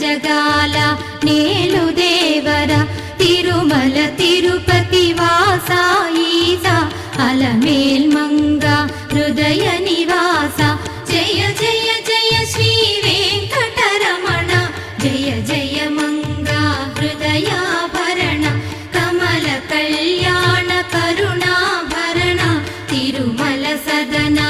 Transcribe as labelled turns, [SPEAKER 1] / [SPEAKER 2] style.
[SPEAKER 1] జగాల నేలు దేవర తిరుమల తిరుపతి వాసా ఈసా అలమేల్ మంగ హృదయ నివాస జయ జయ జయ శ్రీ వెంకటరమణ జయ జయ మంగ హృదయాభరణ కమల కళ్యాణ కరుణాభరణ తిరుమల సదనా